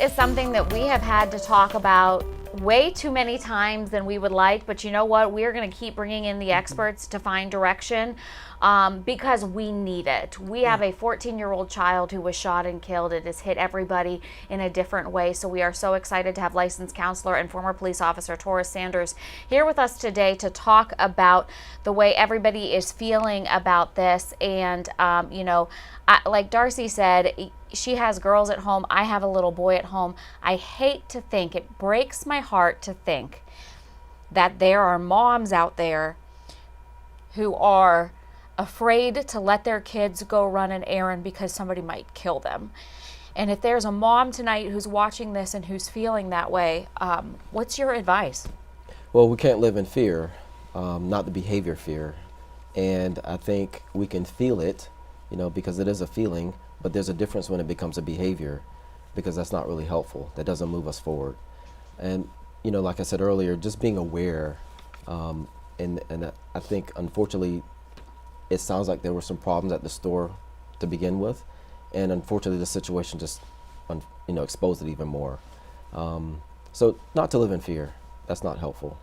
is something that we have had to talk about way too many times than we would like, but you know what? We're going to keep bringing in the experts to find direction because we need it. We have a 14-year-old child who was shot and killed. It has hit everybody in a different way, so we are so excited to have licensed counselor and former police officer Tarus Sanders here with us today to talk about the way everybody is feeling about this. And, like Darcy said, she has girls at home. I have a little boy at home. I hate to think, it breaks my heart to think that there are moms out there who are afraid to let their kids go run an errand because somebody might kill them. And if there's a mom tonight who's watching this and who's feeling that way, what's your advice? Well, we can't live in fear, not the behavior fear. And I think we can feel it, because it is a feeling. But there's a difference when it becomes a behavior, because that's not really helpful. That doesn't move us forward. And, like I said earlier, just being aware. And I think, unfortunately, it sounds like there were some problems at the store to begin with. And unfortunately, the situation just, exposed it even more. So not to live in fear. That's not helpful.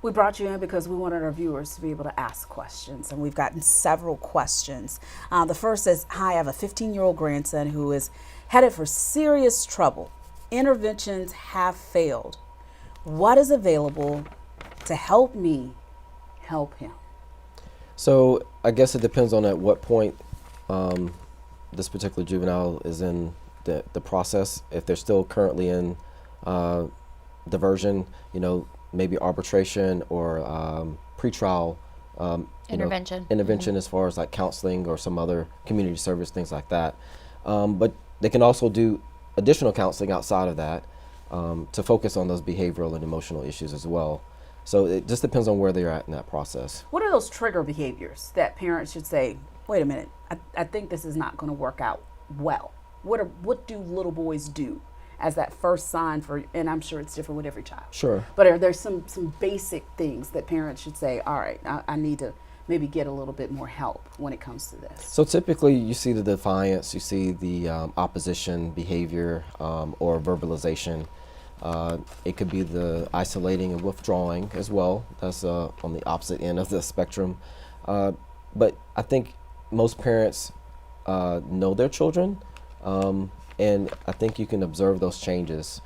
We brought you in because we wanted our viewers to be able to ask questions, and we've gotten several questions. The first is, hi, I have a 15-year-old grandson who is headed for serious trouble. Interventions have failed. What is available to help me help him? So I guess it depends on at what point this particular juvenile is in the process. If they're still currently in diversion, maybe arbitration or pretrial intervention as far as like counseling or some other community service, things like that. But they can also do additional counseling outside of that to focus on those behavioral and emotional issues as well. So it just depends on where they're at in that process. What are those trigger behaviors that parents should say, wait a minute, I think this is not going to work out well? What do little boys do as that first sign for, and I'm sure it's different with every child. Sure. But are there some basic things that parents should say, all right, I need to maybe get a little bit more help when it comes to this? So typically you see the defiance, you see the opposition behavior or verbalization. It could be the isolating and withdrawing as well. That's on the opposite end of the spectrum. But I think most parents know their children. And I think you can observe those changes,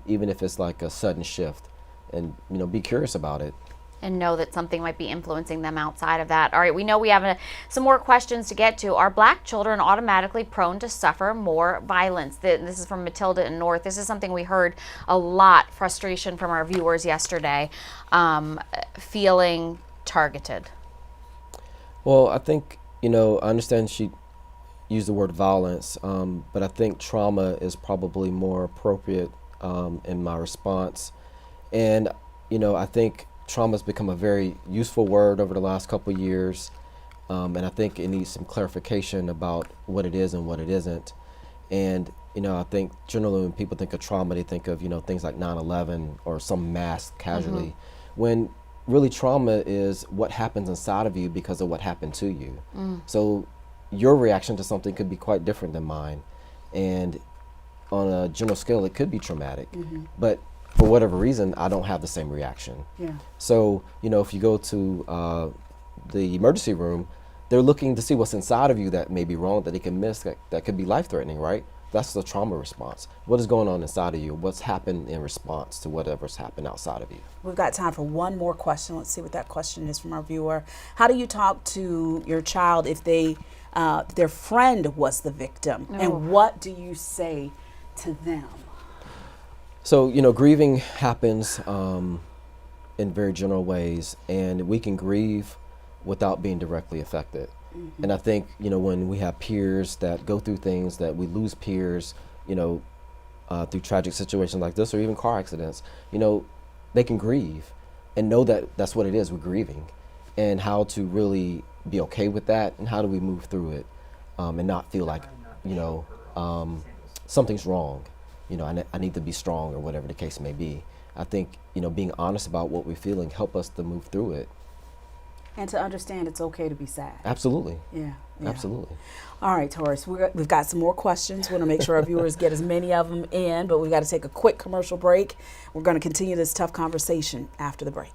even if it's like a sudden shift, and be curious about it. And know that something might be influencing them outside of that. All right, we know we have some more questions to get to. Are Black children automatically prone to suffer more violence? This is from Matilda in North. This is something we heard a lot, frustration from our viewers yesterday, feeling targeted. Well, I think, I understand she use the word violence, but I think trauma is probably more appropriate in my response. And, I think trauma has become a very useful word over the last couple of years, and I think it needs some clarification about what it is and what it isn't. And, I think generally when people think of trauma, they think of, things like 9/11 or some mass casualty, when really trauma is what happens inside of you because of what happened to you. So your reaction to something could be quite different than mine, and on a general scale it could be traumatic, but for whatever reason I don't have the same reaction. So if you go to the emergency room, they're looking to see what's inside of you that may be wrong, that they can miss, that could be life-threatening, right? That's the trauma response. What is going on inside of you? What's happened in response to whatever's happened outside of you? We've got time for one more question. Let's see what that question is from our viewer. How do you talk to your child if their friend was the victim? And what do you say to them? So, grieving happens in very general ways, and we can grieve without being directly affected. And I think, when we have peers that go through things, that we lose peers, through tragic situations like this or even car accidents, they can grieve and know that that's what it is, we're grieving, and how to really be okay with that, and how do we move through it and not feel like, something's wrong, I need to be strong or whatever the case may be. I think, being honest about what we're feeling help us to move through it. And to understand it's okay to be sad. Absolutely. Yeah. Absolutely. All right, Taurus, we've got some more questions. We want to make sure our viewers get as many of them in, but we've got to take a quick commercial break. We're going to continue this tough conversation after the break.